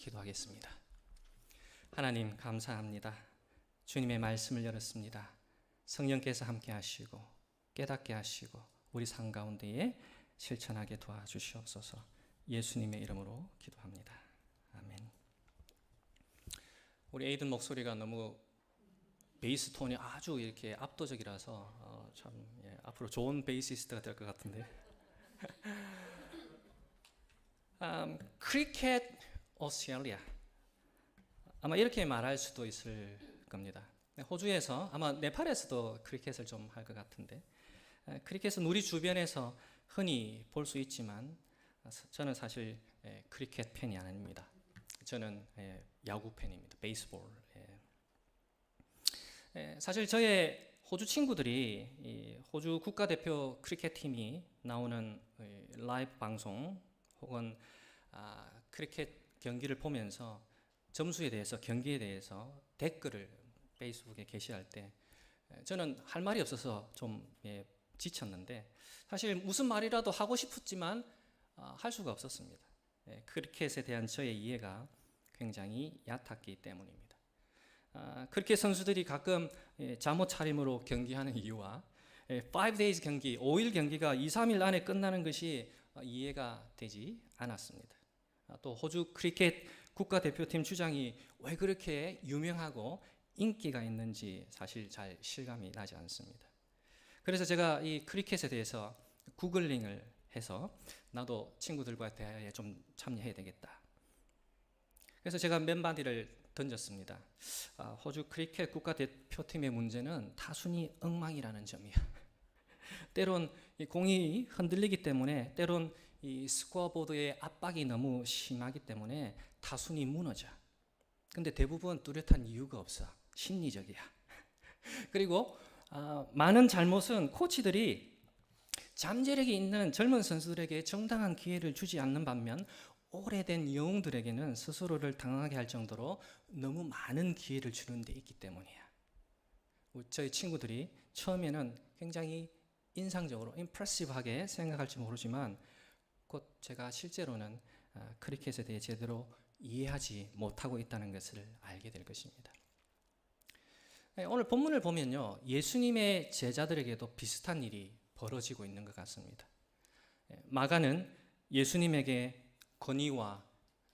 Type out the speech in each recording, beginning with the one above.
기도하겠습니다. 하나님 감사합니다. 주님의 말씀을 열었습니다. 성령께서 함께 하시고 깨닫게 하시고 우리 삶 가운데에 실천하게 도와주시옵소서. 예수님의 이름으로 기도합니다. 아멘. 우리 에이든 목소리가 너무 베이스 톤이 아주 이렇게 압도적이라서 앞으로 좋은 베이시스트가 될 것 같은데. 크리켓 오스트레일리아, 아마 이렇게 말할 수도 있을 겁니다. 호주에서, 아마 네팔에서도 크리켓을 좀 할 것 같은데, 크리켓은 우리 주변에서 흔히 볼 수 있지만 저는 사실 크리켓 팬이 아닙니다. 저는 야구 팬입니다. 베이스볼. 사실 저의 호주 친구들이 이 호주 국가대표 크리켓 팀이 나오는 라이브 방송 혹은 크리켓 경기를 보면서 점수에 대해서, 경기에 대해서 댓글을 페이스북에 게시할 때 저는 할 말이 없어서 좀 지쳤는데, 사실 무슨 말이라도 하고 싶었지만 할 수가 없었습니다. 크리켓에 대한 저의 이해가 굉장히 얕았기 때문입니다. 크리켓 선수들이 가끔 잠옷 차림으로 경기하는 이유와 5days 경기, 5일 경기가 2, 3일 안에 끝나는 것이 이해가 되지 않았습니다. 또 호주 크리켓 국가대표팀 주장이 왜 그렇게 유명하고 인기가 있는지 사실 잘 실감이 나지 않습니다. 그래서 제가 이 크리켓에 대해서 구글링을 해서 나도 친구들과 대화에 좀 참여해야 되겠다. 그래서 제가 맨바디를 던졌습니다. 호주 크리켓 국가대표팀의 문제는 타순이 엉망이라는 점이야. 때론 이 공이 흔들리기 때문에, 때론 이 스코어보드의 압박이 너무 심하기 때문에 타순이 무너져. 근데 대부분 뚜렷한 이유가 없어. 심리적이야. 그리고 많은 잘못은 코치들이 잠재력이 있는 젊은 선수들에게 정당한 기회를 주지 않는 반면, 오래된 영웅들에게는 스스로를 당하게 할 정도로 너무 많은 기회를 주는 데 있기 때문이야. 저희 친구들이 처음에는 굉장히 인상적으로 임프레시브하게 생각할지 모르지만 곧 제가 실제로는 크리켓에 대해 제대로 이해하지 못하고 있다는 것을 알게 될 것입니다. 오늘 본문을 보면요, 예수님의 제자들에게도 비슷한 일이 벌어지고 있는 것 같습니다. 마가는 예수님에게 권위와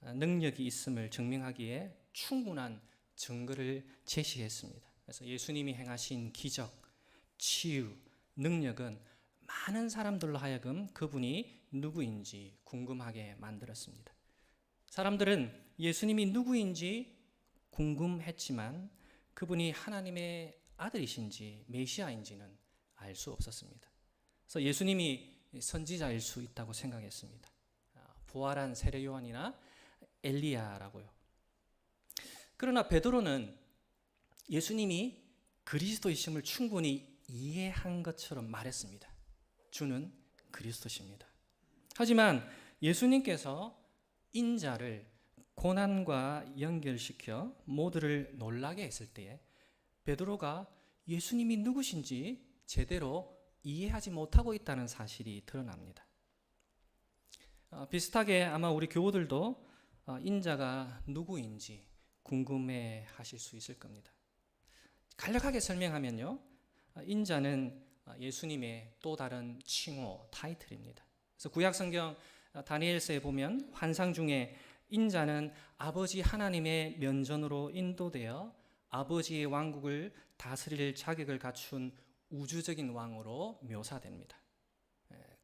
능력이 있음을 증명하기에 충분한 증거를 제시했습니다. 그래서 예수님이 행하신 기적, 치유, 능력은 많은 사람들로 하여금 그분이 누구인지 궁금하게 만들었습니다. 사람들은 예수님이 누구인지 궁금했지만 그분이 하나님의 아들이신지 메시아인지는 알 수 없었습니다. 그래서 예수님이 선지자일 수 있다고 생각했습니다. 부활한 세례 요한이나 엘리야라고요. 그러나 베드로는 예수님이 그리스도이심을 충분히 이해한 것처럼 말했습니다. 주는 그리스도십니다. 하지만 예수님께서 인자를 고난과 연결시켜 모두를 놀라게 했을 때에 베드로가 예수님이 누구신지 제대로 이해하지 못하고 있다는 사실이 드러납니다. 비슷하게 아마 우리 교우들도 인자가 누구인지 궁금해 하실 수 있을 겁니다. 간략하게 설명하면요, 인자는 예수님의 또 다른 칭호, 타이틀입니다. 그래서 구약성경 다니엘서에 보면 환상 중에 인자는 아버지 하나님의 면전으로 인도되어 아버지의 왕국을 다스릴 자격을 갖춘 우주적인 왕으로 묘사됩니다.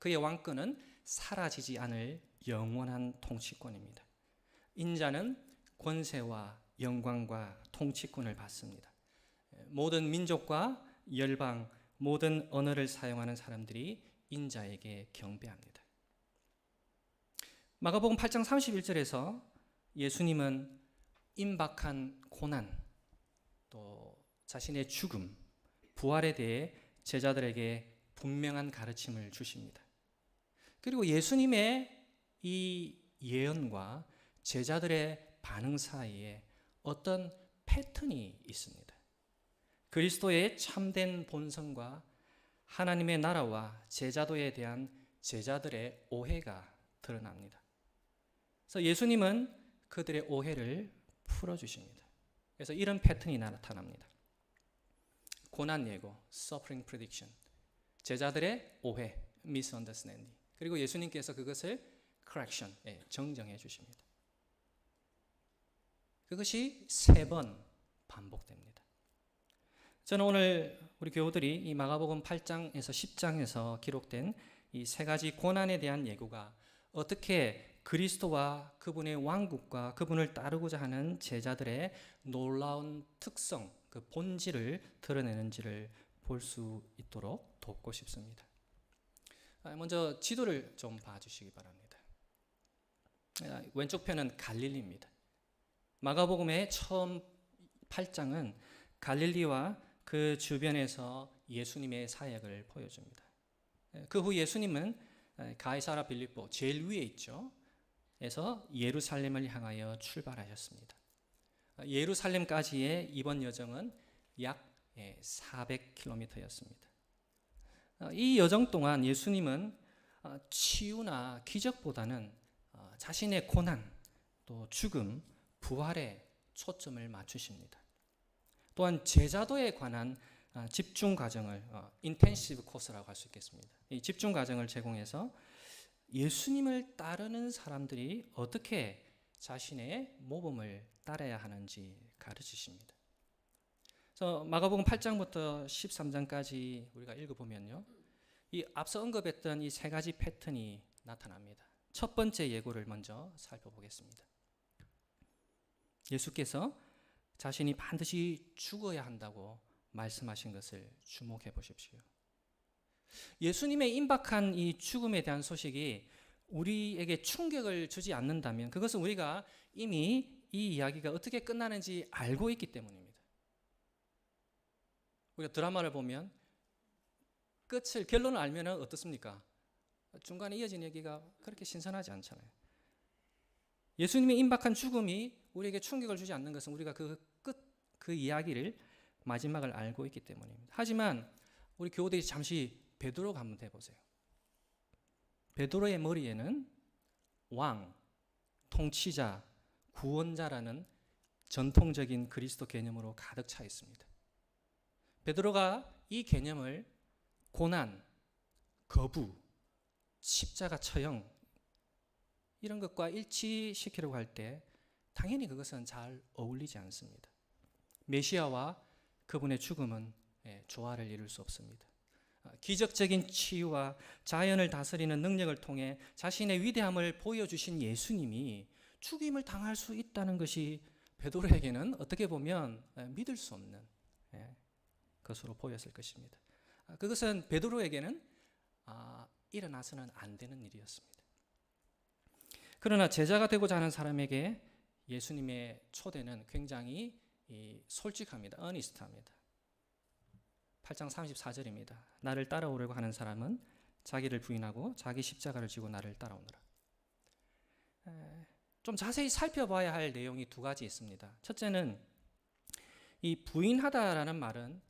그의 왕권은 사라지지 않을 영원한 통치권입니다. 인자는 권세와 영광과 통치권을 받습니다. 모든 민족과 열방, 모든 언어를 사용하는 사람들이 인자에게 경배합니다. 마가복음 8장 31절에서 예수님은 임박한 고난, 또 자신의 죽음, 부활에 대해 제자들에게 분명한 가르침을 주십니다. 그리고 예수님의 이 예언과 제자들의 반응 사이에 어떤 패턴이 있습니다. 그리스도의 참된 본성과 하나님의 나라와 제자도에 대한 제자들의 오해가 드러납니다. 그래서 예수님은 그들의 오해를 풀어주십니다. 그래서 이런 패턴이 나타납니다. 고난 예고, suffering prediction. 제자들의 오해, misunderstanding. 그리고 예수님께서 그것을 correction, 정정해 주십니다. 그것이 3번 반복됩니다. 저는 오늘 우리 교우들이 이 마가복음 8장에서 10장에서 기록된 이 3가지 고난에 대한 예고가 어떻게 그리스도와 그분의 왕국과 그분을 따르고자 하는 제자들의 놀라운 특성, 그 본질을 드러내는지를 볼 수 있도록 돕고 싶습니다. 먼저 지도를 좀 봐주시기 바랍니다. 왼쪽 편은 갈릴리입니다. 마가복음의 처음 8장은 갈릴리와 그 주변에서 예수님의 사역을 보여줍니다. 그 후 예수님은 가이사라 빌립보 제일 위에 있죠. 에서 예루살렘을 향하여 출발하셨습니다. 예루살렘까지의 이번 여정은 약 400km였습니다. 이 여정 동안 예수님은 치유나 기적보다는 자신의 고난, 또 죽음, 부활에 초점을 맞추십니다. 또한 제자도에 관한 집중 과정을 인텐시브 코스라고 할 수 있겠습니다. 이 집중 과정을 제공해서 예수님을 따르는 사람들이 어떻게 자신의 모범을 따라야 하는지 가르치십니다. 그래서 마가복음 8장부터 13장까지 우리가 읽어보면요, 이 앞서 언급했던 이 3가지 패턴이 나타납니다. 첫 번째 예고를 먼저 살펴보겠습니다. 예수께서 자신이 반드시 죽어야 한다고 말씀하신 것을 주목해 보십시오. 예수님의 임박한 이 죽음에 대한 소식이 우리에게 충격을 주지 않는다면 그것은 우리가 이미 이 이야기가 어떻게 끝나는지 알고 있기 때문입니다. 우리가 드라마를 보면 결론을 알면 어떻습니까? 중간에 이어진 얘기가 그렇게 신선하지 않잖아요. 예수님의 임박한 죽음이 우리에게 충격을 주지 않는 것은 우리가 그 이야기를 마지막을 알고 있기 때문입니다. 하지만 우리 교우들이 잠시 베드로가 한번 해보세요. 베드로의 머리에는 왕, 통치자, 구원자라는 전통적인 그리스도 개념으로 가득 차 있습니다. 베드로가 이 개념을 고난, 거부, 십자가 처형 이런 것과 일치시키려고 할 때 당연히 그것은 잘 어울리지 않습니다. 메시아와 그분의 죽음은 조화를 이룰 수 없습니다. 기적적인 치유와 자연을 다스리는 능력을 통해 자신의 위대함을 보여주신 예수님이 죽임을 당할 수 있다는 것이 베드로에게는 어떻게 보면 믿을 수 없는 것으로 보였을 것입니다. 그것은 베드로에게는 일어나서는 안 되는 일이었습니다. 그러나 제자가 되고자 하는 사람에게 예수님의 초대는 굉장히 솔직합니다. 어니스트합니다. 8장 34절입니다. 나를 따라오려고 하는 사람은 자기를 부인하고 자기 십자가를 지고 나를 따라오느라. 좀 자세히 살펴봐야 할 내용이 2가지 있습니다. 첫째는 이 부인하다라는 말은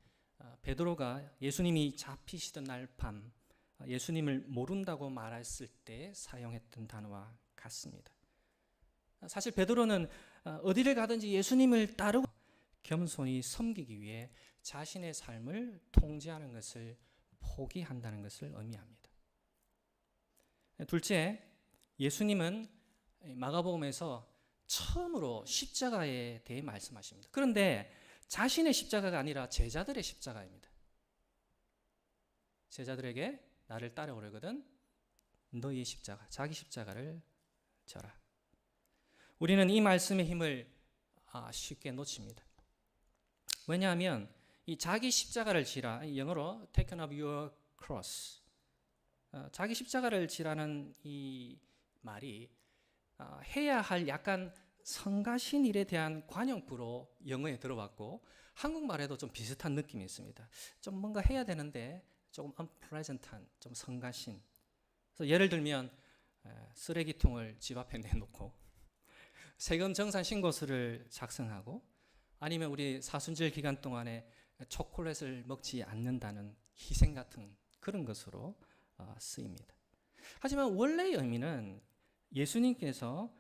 베드로가 예수님이 잡히시던 날 밤 예수님을 모른다고 말했을 때 사용했던 단어와 같습니다. 사실 베드로는 어디를 가든지 예수님을 따르고 겸손히 섬기기 위해 자신의 삶을 통제하는 것을 포기한다는 것을 의미합니다. 둘째, 예수님은 마가복음에서 처음으로 십자가에 대해 말씀하십니다. 그런데 자신의 십자가가 아니라 제자들의 십자가입니다. 제자들에게 나를 따라오려거든 너희의 십자가, 자기 십자가를 져라. 우리는 이 말씀의 힘을 쉽게 놓칩니다. 왜냐하면 이 자기 십자가를 지라, 영어로 taken up your cross, 자기 십자가를 지라는 이 말이 해야 할 약간 성가신 일에 대한 관용구로 영어에 들어왔고 한국말에도 좀 비슷한 느낌이 있습니다. 좀 뭔가 해야 되는데 조금 unpleasant한, 좀 성가신. 그래서 예를 들면 쓰레기통을 집 앞에 내놓고 세금 정산 신고서를 작성하고 아니면 우리 사순절 기간 동안에 초콜릿을 먹지 않는다는 희생 같은 그런 것으로 쓰입니다. 하지만 원래의 의미는 예수님께서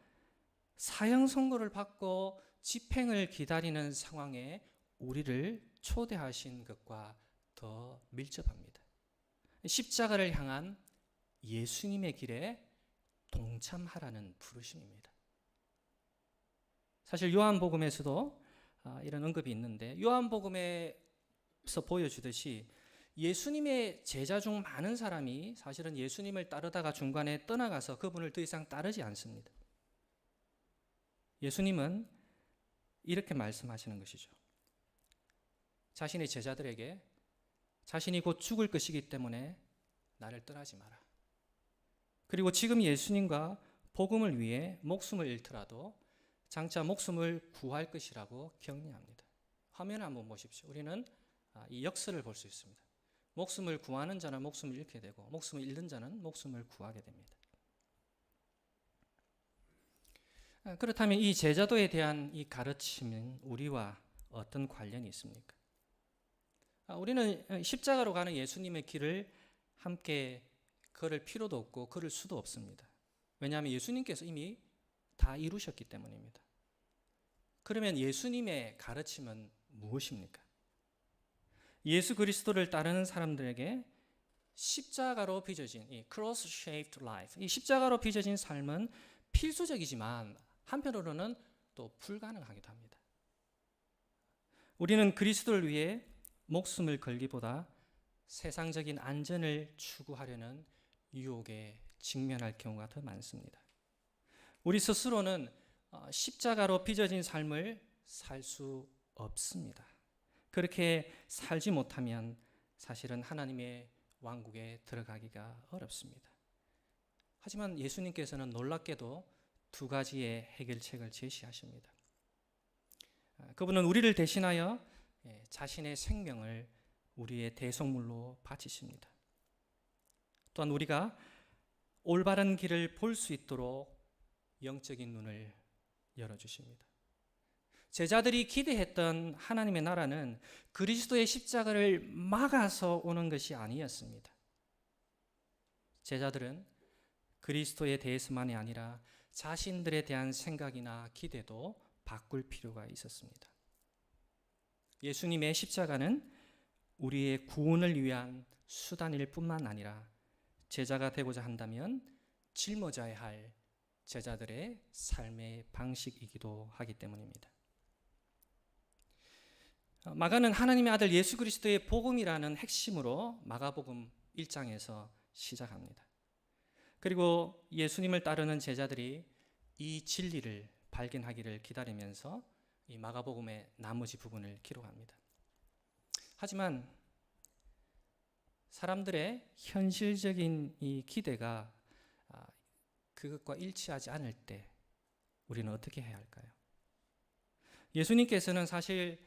사형 선고를 받고 집행을 기다리는 상황에 우리를 초대하신 것과 더 밀접합니다. 십자가를 향한 예수님의 길에 동참하라는 부르심입니다. 사실 요한복음에서도 이런 언급이 있는데, 요한복음에서 보여주듯이 예수님의 제자 중 많은 사람이 사실은 예수님을 따르다가 중간에 떠나가서 그분을 더 이상 따르지 않습니다. 예수님은 이렇게 말씀하시는 것이죠. 자신의 제자들에게 자신이 곧 죽을 것이기 때문에 나를 떠나지 마라. 그리고 지금 예수님과 복음을 위해 목숨을 잃더라도 장차 목숨을 구할 것이라고 격려합니다. 화면을 한번 보십시오. 우리는 이 역설을 볼 수 있습니다. 목숨을 구하는 자는 목숨을 잃게 되고 목숨을 잃는 자는 목숨을 구하게 됩니다. 그렇다면 이 제자도에 대한 이 가르침은 우리와 어떤 관련이 있습니까? 우리는 십자가로 가는 예수님의 길을 함께 걸을 필요도 없고 걸을 수도 없습니다. 왜냐하면 예수님께서 이미 다 이루셨기 때문입니다. 그러면 예수님의 가르침은 무엇입니까? 예수 그리스도를 따르는 사람들에게 십자가로 빚어진 이 cross-shaped life, 이 십자가로 빚어진 삶은 필수적이지만 한편으로는 또 불가능하기도 합니다. 우리는 그리스도를 위해 목숨을 걸기보다 세상적인 안전을 추구하려는 유혹에 직면할 경우가 더 많습니다. 우리 스스로는 십자가로 빚어진 삶을 살 수 없습니다. 그렇게 살지 못하면 사실은 하나님의 왕국에 들어가기가 어렵습니다. 하지만 예수님께서는 놀랍게도 두 가지의 해결책을 제시하십니다. 그분은 우리를 대신하여 자신의 생명을 우리의 대속물로 바치십니다. 또한 우리가 올바른 길을 볼 수 있도록 영적인 눈을 열어주십니다. 제자들이 기대했던 하나님의 나라는 그리스도의 십자가를 막아서 오는 것이 아니었습니다. 제자들은 그리스도에 대해서만이 아니라 자신들에 대한 생각이나 기대도 바꿀 필요가 있었습니다. 예수님의 십자가는 우리의 구원을 위한 수단일 뿐만 아니라 제자가 되고자 한다면 짊어져야 할 제자들의 삶의 방식이기도 하기 때문입니다. 마가는 하나님의 아들 예수 그리스도의 복음이라는 핵심으로 마가복음 1장에서 시작합니다. 그리고 예수님을 따르는 제자들이 이 진리를 발견하기를 기다리면서 이 마가복음의 나머지 부분을 기록합니다. 하지만 사람들의 현실적인 이 기대가 그것과 일치하지 않을 때 우리는 어떻게 해야 할까요? 예수님께서는 사실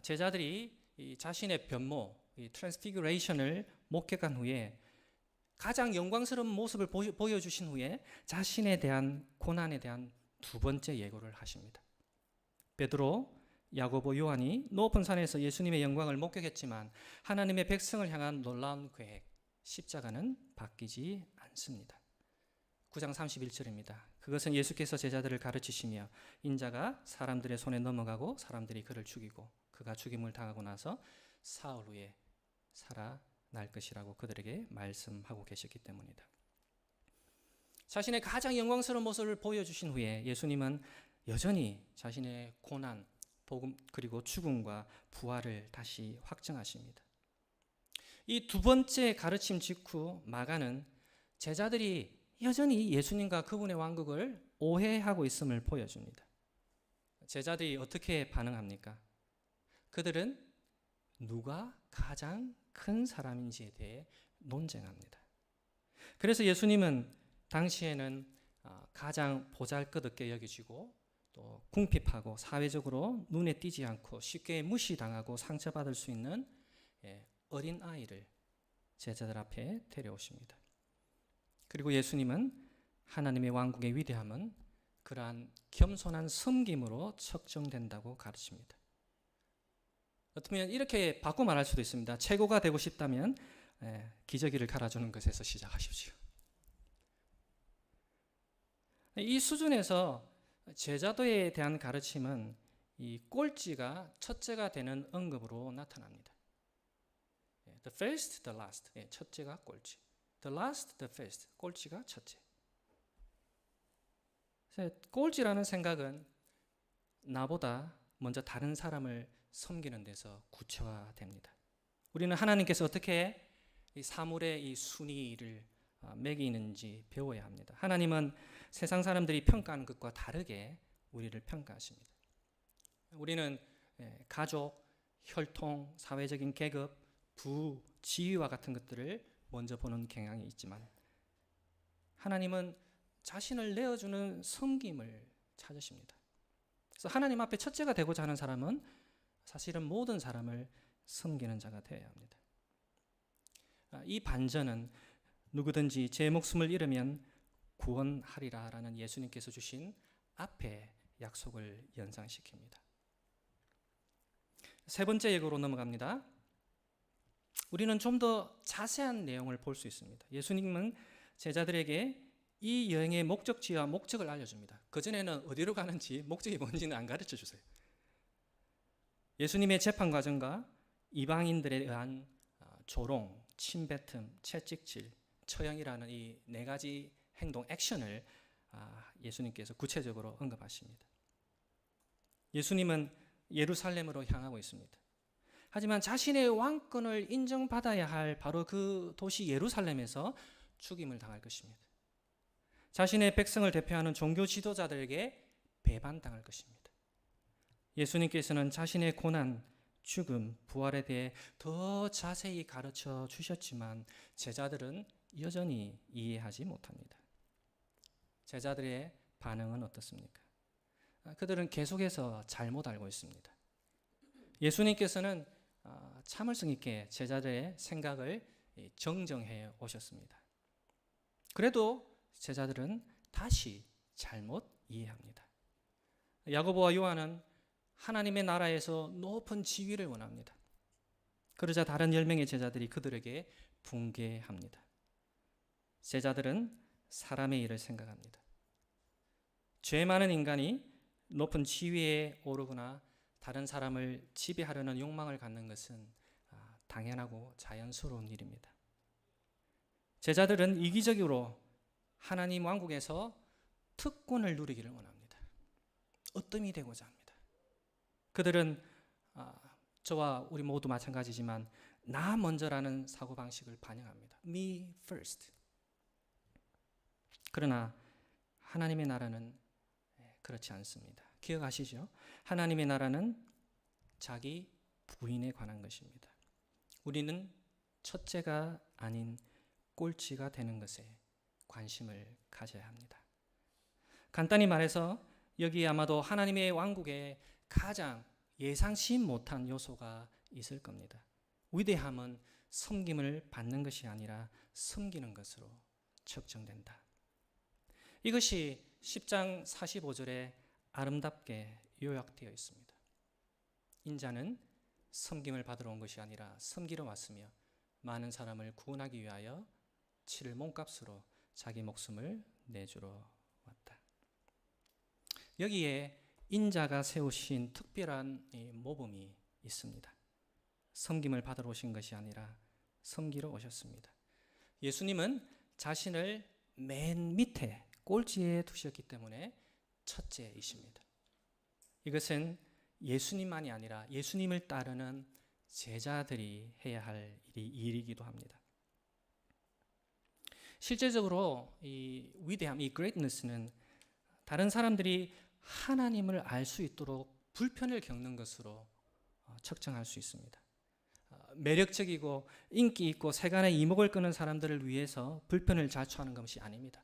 제자들이 이 자신의 변모, 이 트랜스피규레이션을 목격한 후에 가장 영광스러운 모습을 보여주신 후에 자신에 대한 고난에 대한 두 번째 예고를 하십니다. 베드로, 야고보, 요한이 높은 산에서 예수님의 영광을 목격했지만 하나님의 백성을 향한 놀라운 계획, 십자가는 바뀌지 않습니다. 9장 31절입니다. 그것은 예수께서 제자들을 가르치시며 인자가 사람들의 손에 넘어가고 사람들이 그를 죽이고 그가 죽임을 당하고 나서 사흘 후에 살아날 것이라고 그들에게 말씀하고 계셨기 때문이다. 자신의 가장 영광스러운 모습을 보여주신 후에 예수님은 여전히 자신의 고난, 복음 그리고 죽음과 부활을 다시 확정하십니다. 이 두 번째 가르침 직후 마가는 제자들이 여전히 예수님과 그분의 왕국을 오해하고 있음을 보여줍니다. 제자들이 어떻게 반응합니까? 그들은 누가 가장 큰 사람인지에 대해 논쟁합니다. 그래서 예수님은 당시에는 가장 보잘것없게 여겨지고 또 궁핍하고 사회적으로 눈에 띄지 않고 쉽게 무시당하고 상처받을 수 있는 어린 아이를 제자들 앞에 데려오십니다. 그리고 예수님은 하나님의 왕국의 위대함은 그러한 겸손한 섬김으로 측정된다고 가르칩니다. 어쩌면 이렇게 바꿔 말할 수도 있습니다. 최고가 되고 싶다면 기저귀를 갈아주는 것에서 시작하십시오. 이 수준에서 제자도에 대한 가르침은 이 꼴찌가 첫째가 되는 언급으로 나타납니다. The first, the last. 첫째가 꼴찌. The last, the first. 꼴찌가 첫째. 꼴찌라는 생각은 나보다 먼저 다른 사람을 섬기는 데서 구체화됩니다. 우리는 하나님께서 어떻게 이 사물의 이 순위를 매기는지 배워야 합니다. 하나님은 세상 사람들이 평가하는 것과 다르게 우리를 평가하십니다. 우리는 가족, 혈통, 사회적인 계급, 부, 지위와 같은 것들을 먼저 보는 경향이 있지만 하나님은 자신을 내어주는 섬김을 찾으십니다. 그래서 하나님 앞에 첫째가 되고자 하는 사람은 사실은 모든 사람을 섬기는 자가 되어야 합니다. 이 반전은 누구든지 제 목숨을 잃으면 구원하리라라는 예수님께서 주신 앞에 약속을 연상시킵니다. 세 번째 예고로 넘어갑니다. 우리는 좀 더 자세한 내용을 볼 수 있습니다. 예수님은 제자들에게 이 여행의 목적지와 목적을 알려줍니다. 그전에는 어디로 가는지 목적이 뭔지는 안 가르쳐 주세요. 예수님의 재판 과정과 이방인들에 의한 조롱, 침뱉음, 채찍질, 처형이라는 이 네 가지 행동, 액션을 예수님께서 구체적으로 언급하십니다. 예수님은 예루살렘으로 향하고 있습니다. 하지만 자신의 왕권을 인정받아야 할 바로 그 도시 예루살렘에서 죽임을 당할 것입니다. 자신의 백성을 대표하는 종교 지도자들에게 배반당할 것입니다. 예수님께서는 자신의 고난, 죽음, 부활에 대해 더 자세히 가르쳐 주셨지만 제자들은 여전히 이해하지 못합니다. 제자들의 반응은 어떻습니까? 그들은 계속해서 잘못 알고 있습니다. 예수님께서는 참을성 있게 제자들의 생각을 정정해 오셨습니다. 그래도 제자들은 다시 잘못 이해합니다. 야고보와 요한은 하나님의 나라에서 높은 지위를 원합니다. 그러자 다른 10명의 제자들이 그들에게 붕괴합니다. 제자들은 사람의 일을 생각합니다. 죄 많은 인간이 높은 지위에 오르거나 다른 사람을 지배하려는 욕망을 갖는 것은 당연하고 자연스러운 일입니다. 제자들은 이기적으로 하나님 왕국에서 특권을 누리기를 원합니다. 으뜸이 되고자 합니다. 그들은 저와 우리 모두 마찬가지지만 나 먼저라는 사고방식을 반영합니다. Me first. 그러나 하나님의 나라는 그렇지 않습니다. 기억하시죠? 하나님의 나라는 자기 부인에 관한 것입니다. 우리는 첫째가 아닌 꼴찌가 되는 것에 관심을 가져야 합니다. 간단히 말해서 여기에 아마도 하나님의 왕국에 가장 예상치 못한 요소가 있을 겁니다. 위대함은 섬김을 받는 것이 아니라 섬기는 것으로 측정된다. 이것이 10장 45절에 아름답게 요약되어 있습니다. 인자는 섬김을 받으러 온 것이 아니라 섬기러 왔으며 많은 사람을 구원하기 위하여 치를 몸값으로 자기 목숨을 내주러 왔다. 여기에 인자가 세우신 특별한 모범이 있습니다. 섬김을 받으러 오신 것이 아니라 섬기러 오셨습니다. 예수님은 자신을 맨 밑에 꼴찌에 두셨기 때문에 첫째이십니다. 이것은 예수님만이 아니라 예수님을 따르는 제자들이 해야 할 일이기도 합니다. 실제적으로 이 위대함, 이 greatness는 다른 사람들이 하나님을 알 수 있도록 불편을 겪는 것으로 측정할 수 있습니다. 매력적이고 인기 있고 세간의 이목을 끄는 사람들을 위해서 불편을 자초하는 것이 아닙니다.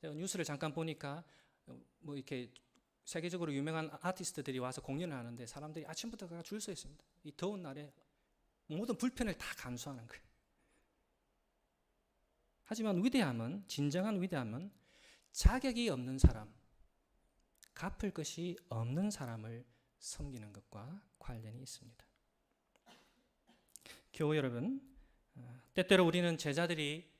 제가 뉴스를 잠깐 보니까 뭐 이렇게 세계적으로 유명한 아티스트들이 와서 공연을 하는데 사람들이 아침부터 줄 서 있습니다. 이 더운 날에 모든 불편을 다 감수하는 거예요. 하지만 위대함은, 진정한 위대함은 자격이 없는 사람, 갚을 것이 없는 사람을 섬기는 것과 관련이 있습니다. 교우 여러분, 때때로 우리는 제자들이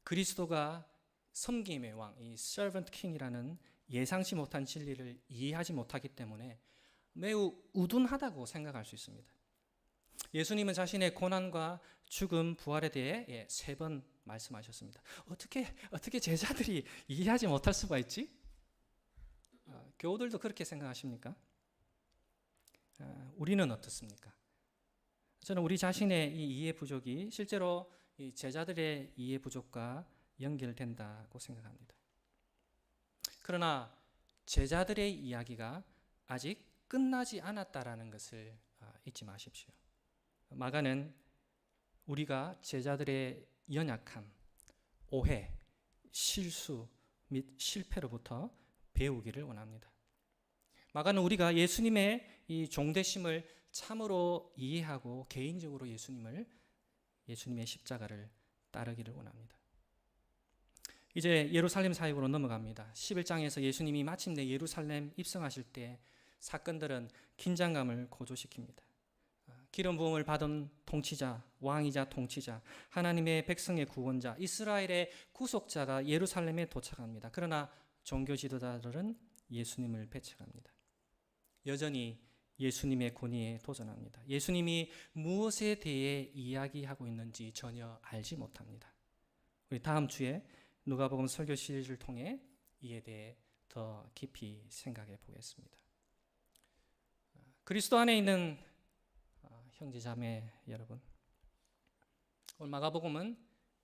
그리스도가 섬김의 왕, 이 servant king이라는 예상치 못한 진리를 이해하지 못하기 때문에 매우 우둔하다고 생각할 수 있습니다. 예수님은 자신의 고난과 죽음, 부활에 대해 3번 말씀하셨습니다. 어떻게 제자들이 이해하지 못할 수가 있지? 교우들도 그렇게 생각하십니까? 우리는 어떻습니까? 저는 우리 자신의 이 이해 부족이 실제로 이 제자들의 이해 부족과 연결된다고 생각합니다. 그러나 제자들의 이야기가 아직 끝나지 않았다라는 것을 잊지 마십시오. 마가는 우리가 제자들의 연약함, 오해, 실수 및 실패로부터 배우기를 원합니다. 마가는 우리가 예수님의 이 종되심을 참으로 이해하고 개인적으로 예수님의 십자가를 따르기를 원합니다. 이제 예루살렘 사역으로 넘어갑니다. 11장에서 예수님이 마침내 예루살렘 입성하실 때 사건들은 긴장감을 고조시킵니다. 기름 부음을 받은 통치자, 왕이자 통치자, 하나님의 백성의 구원자, 이스라엘의 구속자가 예루살렘에 도착합니다. 그러나 종교 지도자들은 예수님을 배척합니다. 여전히 예수님의 권위에 도전합니다. 예수님이 무엇에 대해 이야기하고 있는지 전혀 알지 못합니다. 우리 다음 주에 누가복음 설교 시리즈를 통해 이에 대해 더 깊이 생각해 보겠습니다. 그리스도 안에 있는 형제 자매 여러분, 오늘 마가복음은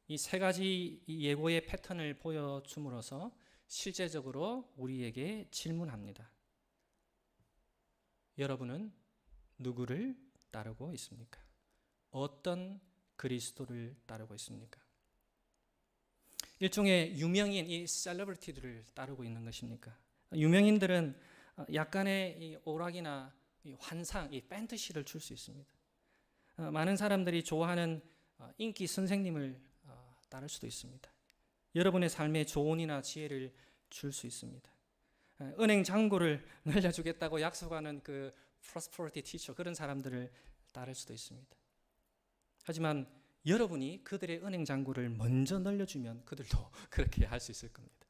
이 3가지 예고의 패턴을 보여줌으로써 실제적으로 우리에게 질문합니다. 여러분은 누구를 따르고 있습니까? 어떤 그리스도를 따르고 있습니까? 일종의 유명인, 이 셀러브리티들을 따르고 있는 것입니까? 유명인들은 약간의 이 오락이나 이 환상, 이 판타시를 줄 수 있습니다. 많은 사람들이 좋아하는 인기 선생님을 따를 수도 있습니다. 여러분의 삶에 조언이나 지혜를 줄 수 있습니다. 은행 잔고를 늘려주겠다고 약속하는 그 prosperity teacher, 그런 사람들을 따를 수도 있습니다. 하지만 여러분이 그들의 은행 잔고를 먼저 늘려주면 그들도 그렇게 할 수 있을 겁니다.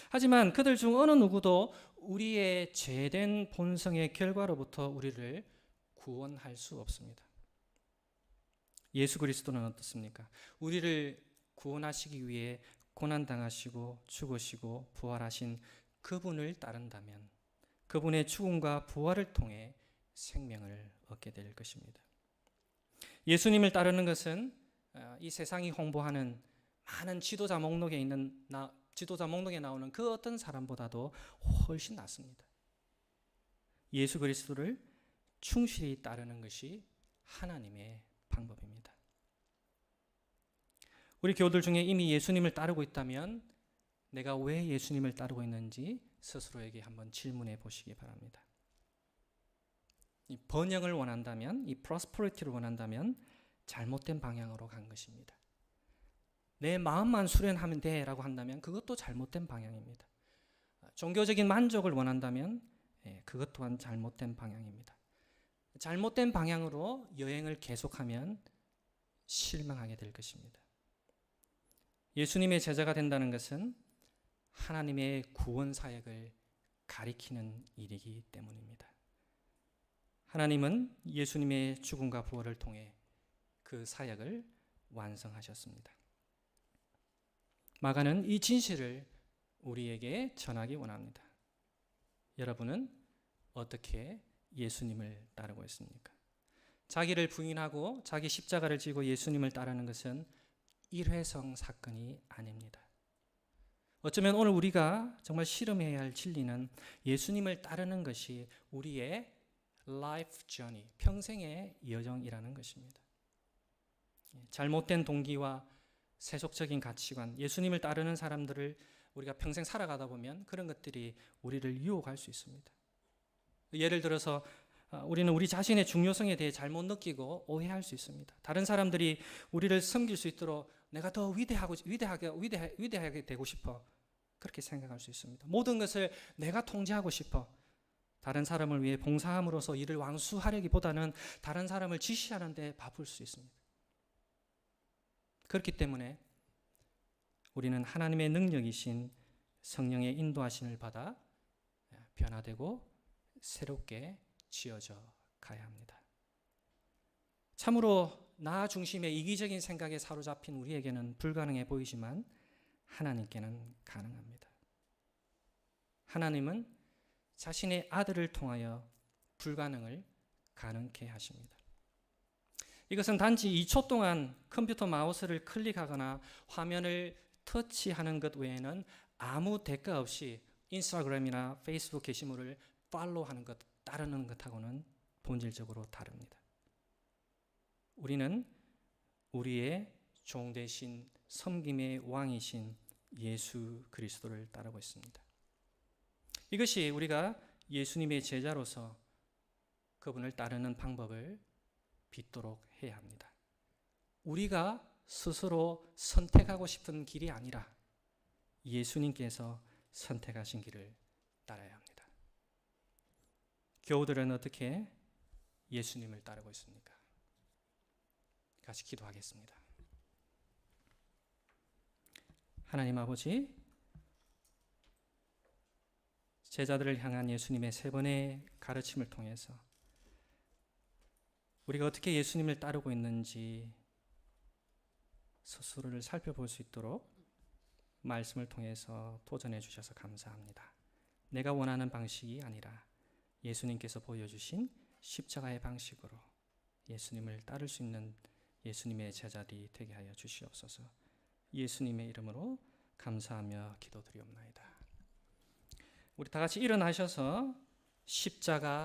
하지만 그들 중 어느 누구도 우리의 죄된 본성의 결과로부터 우리를 구원할 수 없습니다. 예수 그리스도는 어떻습니까? 우리를 구원하시기 위해 고난당하시고 죽으시고 부활하신 그분을 따른다면 그분의 죽음과 부활을 통해 생명을 얻게 될 것입니다. 예수님을 따르는 것은 이 세상이 홍보하는 많은 지도자 목록에 나오는 그 어떤 사람보다도 훨씬 낫습니다. 예수 그리스도를 충실히 따르는 것이 하나님의 방법입니다. 우리 교우들 중에 이미 예수님을 따르고 있다면 내가 왜 예수님을 따르고 있는지 스스로에게 한번 질문해 보시기 바랍니다. 이 번영을 원한다면, 이 프로스퍼리티를 원한다면 잘못된 방향으로 간 것입니다. 내 마음만 수련하면 돼라고 한다면 그것도 잘못된 방향입니다. 종교적인 만족을 원한다면 그것 또한 잘못된 방향입니다. 잘못된 방향으로 여행을 계속하면 실망하게 될 것입니다. 예수님의 제자가 된다는 것은 하나님의 구원 사역을 가리키는 일이기 때문입니다. 하나님은 예수님의 죽음과 부활을 통해 그 사역을 완성하셨습니다. 마가는 이 진실을 우리에게 전하기 원합니다. 여러분은 어떻게 예수님을 따르고 있습니까? 자기를 부인하고 자기 십자가를 지고 예수님을 따르는 것은 일회성 사건이 아닙니다. 어쩌면 오늘 우리가 정말 실험해야 할 진리는 예수님을 따르는 것이 우리의 life journey, 평생의 여정이라는 것입니다. 잘못된 동기와 세속적인 가치관, 예수님을 따르는 사람들을 우리가 평생 살아가다 보면 그런 것들이 우리를 유혹할 수 있습니다. 예를 들어서 우리는 우리 자신의 중요성에 대해 잘못 느끼고 오해할 수 있습니다. 다른 사람들이 우리를 섬길 수 있도록 내가 더 위대하게 되고 싶어, 그렇게 생각할 수 있습니다. 모든 것을 내가 통제하고 싶어, 다른 사람을 위해 봉사함으로써 일을 완수하려기보다는 다른 사람을 지시하는 데 바쁠 수 있습니다. 그렇기 때문에 우리는 하나님의 능력이신 성령의 인도하심을 받아 변화되고 새롭게 지어져 가야 합니다. 참으로 나 중심의 이기적인 생각에 사로잡힌 우리에게는 불가능해 보이지만 하나님께는 가능합니다. 하나님은 자신의 아들을 통하여 불가능을 가능케 하십니다. 이것은 단지 2초 동안 컴퓨터 마우스를 클릭하거나 화면을 터치하는 것 외에는 아무 대가 없이 인스타그램이나 페이스북 게시물을 팔로우하는 것, 따르는 것하고는 본질적으로 다릅니다. 우리는 우리의 종 대신 섬김의 왕이신 예수 그리스도를 따르고 있습니다. 이것이 우리가 예수님의 제자로서 그분을 따르는 방법을 빚도록 해야 합니다. 우리가 스스로 선택하고 싶은 길이 아니라 예수님께서 선택하신 길을 따라야 합니다. 교우들은 어떻게 예수님을 따르고 있습니까? 같이 기도하겠습니다. 하나님 아버지, 제자들을 향한 예수님의 3번의 가르침을 통해서 우리가 어떻게 예수님을 따르고 있는지 스스로를 살펴볼 수 있도록 말씀을 통해서 도전해 주셔서 감사합니다. 내가 원하는 방식이 아니라 예수님께서 보여주신 십자가의 방식으로 예수님을 따를 수 있는 예수님의 제자들이 되게 하여 주시옵소서. 예수님의 이름으로 감사하며 기도드리옵나이다. 우리 다 같이 일어나셔서 십자가